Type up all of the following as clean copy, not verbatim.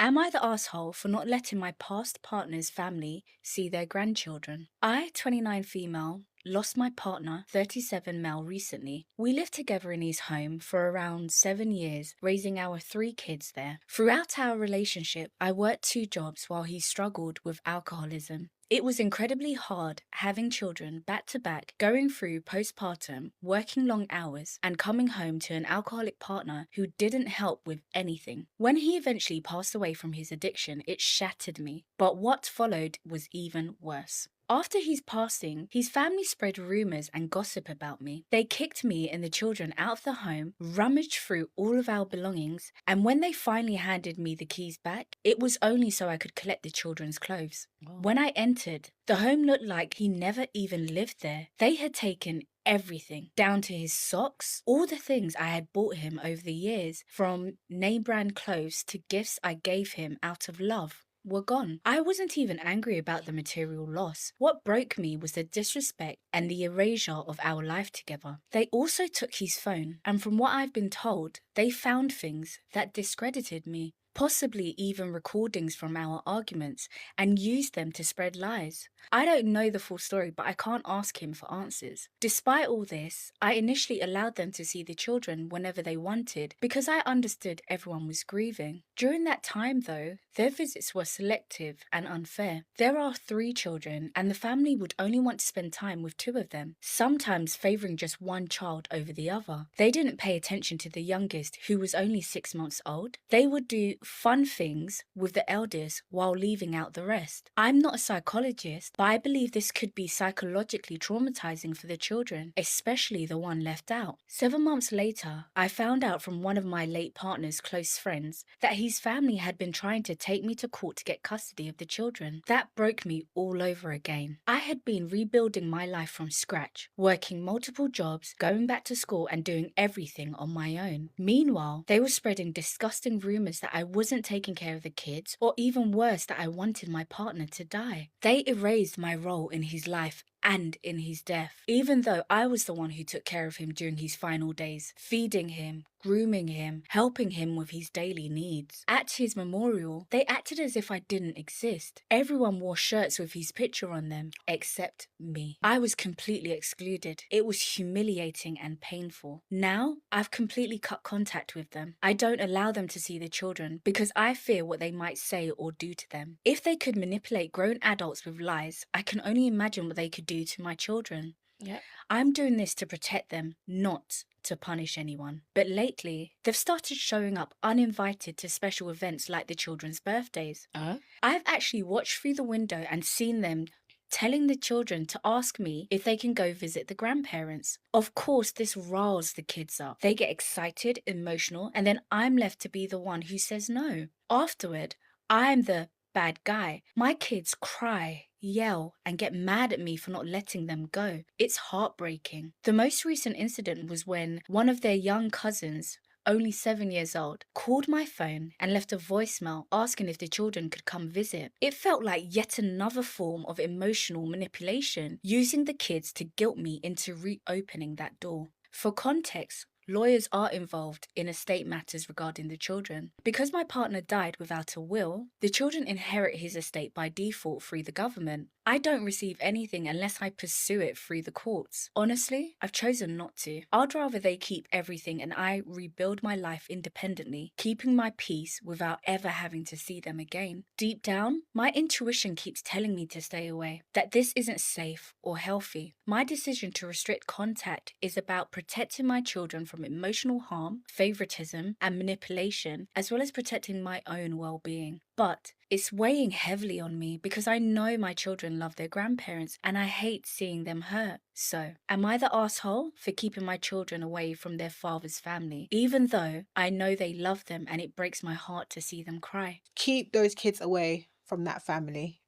Am I the asshole for not letting my past partner's family see their grandchildren? I, 29 female, lost my partner, 37 male, recently. We lived together in his home for around 7 years, raising our 3 kids there. Throughout our relationship, I worked 2 jobs while he struggled with alcoholism. It was incredibly hard having children back to back, going through postpartum, working long hours, and coming home to an alcoholic partner who didn't help with anything. When he eventually passed away from his addiction, it shattered me. But what followed was even worse. After his passing, his family spread rumors and gossip about me. They kicked me and the children out of the home, rummaged through all of our belongings, and when they finally handed me the keys back, it was only so I could collect the children's clothes. Oh. When I entered, the home looked like he never even lived there. They had taken everything, down to his socks, all the things I had bought him over the years, from name brand clothes to gifts I gave him out of love, were gone. I wasn't even angry about the material loss. What broke me was the disrespect and the erasure of our life together. They also took his phone, and from what I've been told, they found things that discredited me, possibly even recordings from our arguments, and used them to spread lies. I don't know the full story, but I can't ask him for answers. Despite all this, I initially allowed them to see the children whenever they wanted because I understood everyone was grieving. During that time, though, their visits were selective and unfair. There are 3 children, and the family would only want to spend time with 2 of them, sometimes favoring just one child over the other. They didn't pay attention to the youngest, who was only 6 months old. They would do fun things with the eldest while leaving out the rest. I'm not a psychologist, but I believe this could be psychologically traumatizing for the children, especially the one left out. 7 months later, I found out from one of my late partner's close friends that his family had been trying to take me to court to get custody of the children. That broke me all over again. I had been rebuilding my life from scratch, working multiple jobs, going back to school, and doing everything on my own. Meanwhile, they were spreading disgusting rumors that I wasn't taking care of the kids, or even worse, that I wanted my partner to die. They erased my role in his life and in his death, even though I was the one who took care of him during his final days, feeding him, grooming him, helping him with his daily needs. At his memorial, they acted as if I didn't exist. Everyone wore shirts with his picture on them, except me. I was completely excluded. It was humiliating and painful. Now, I've completely cut contact with them. I don't allow them to see the children because I fear what they might say or do to them. If they could manipulate grown adults with lies, I can only imagine what they could do to my children. Yeah. I'm doing this to protect them, not to punish anyone. But lately, they've started showing up uninvited to special events like the children's birthdays. I've actually watched through the window and seen them telling the children to ask me if they can go visit the grandparents. Of course, this riles the kids up. They get excited, emotional, and then I'm left to be the one who says no. Afterward, I'm the bad guy. My kids cry, yell, and get mad at me for not letting them go. It's heartbreaking. The most recent incident was when one of their young cousins, only 7 years old, called my phone and left a voicemail asking if the children could come visit. It felt like yet another form of emotional manipulation, using the kids to guilt me into reopening that door. For context, lawyers are involved in estate matters regarding the children. Because my partner died without a will, the children inherit his estate by default through the government. I don't receive anything unless I pursue it through the courts. Honestly, I've chosen not to. I'd rather they keep everything and I rebuild my life independently, keeping my peace without ever having to see them again. Deep down, my intuition keeps telling me to stay away, that this isn't safe or healthy. My decision to restrict contact is about protecting my children from emotional harm, favoritism, and manipulation, as well as protecting my own well-being. But it's weighing heavily on me because I know my children love their grandparents and I hate seeing them hurt. So, am I the asshole for keeping my children away from their father's family, even though I know they love them and it breaks my heart to see them cry? Keep those kids away from that family.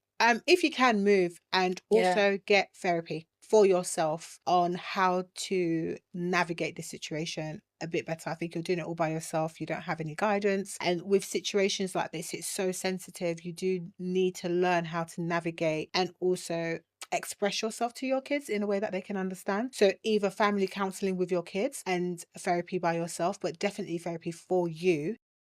If you can, move, and Yeah. also get therapy for yourself on how to navigate the situation a bit better. I think you're doing it all by yourself. You don't have any guidance. And with situations like this, it's so sensitive. You do need to learn how to navigate and also express yourself to your kids in a way that they can understand. So either family counseling with your kids and therapy by yourself, but definitely therapy for you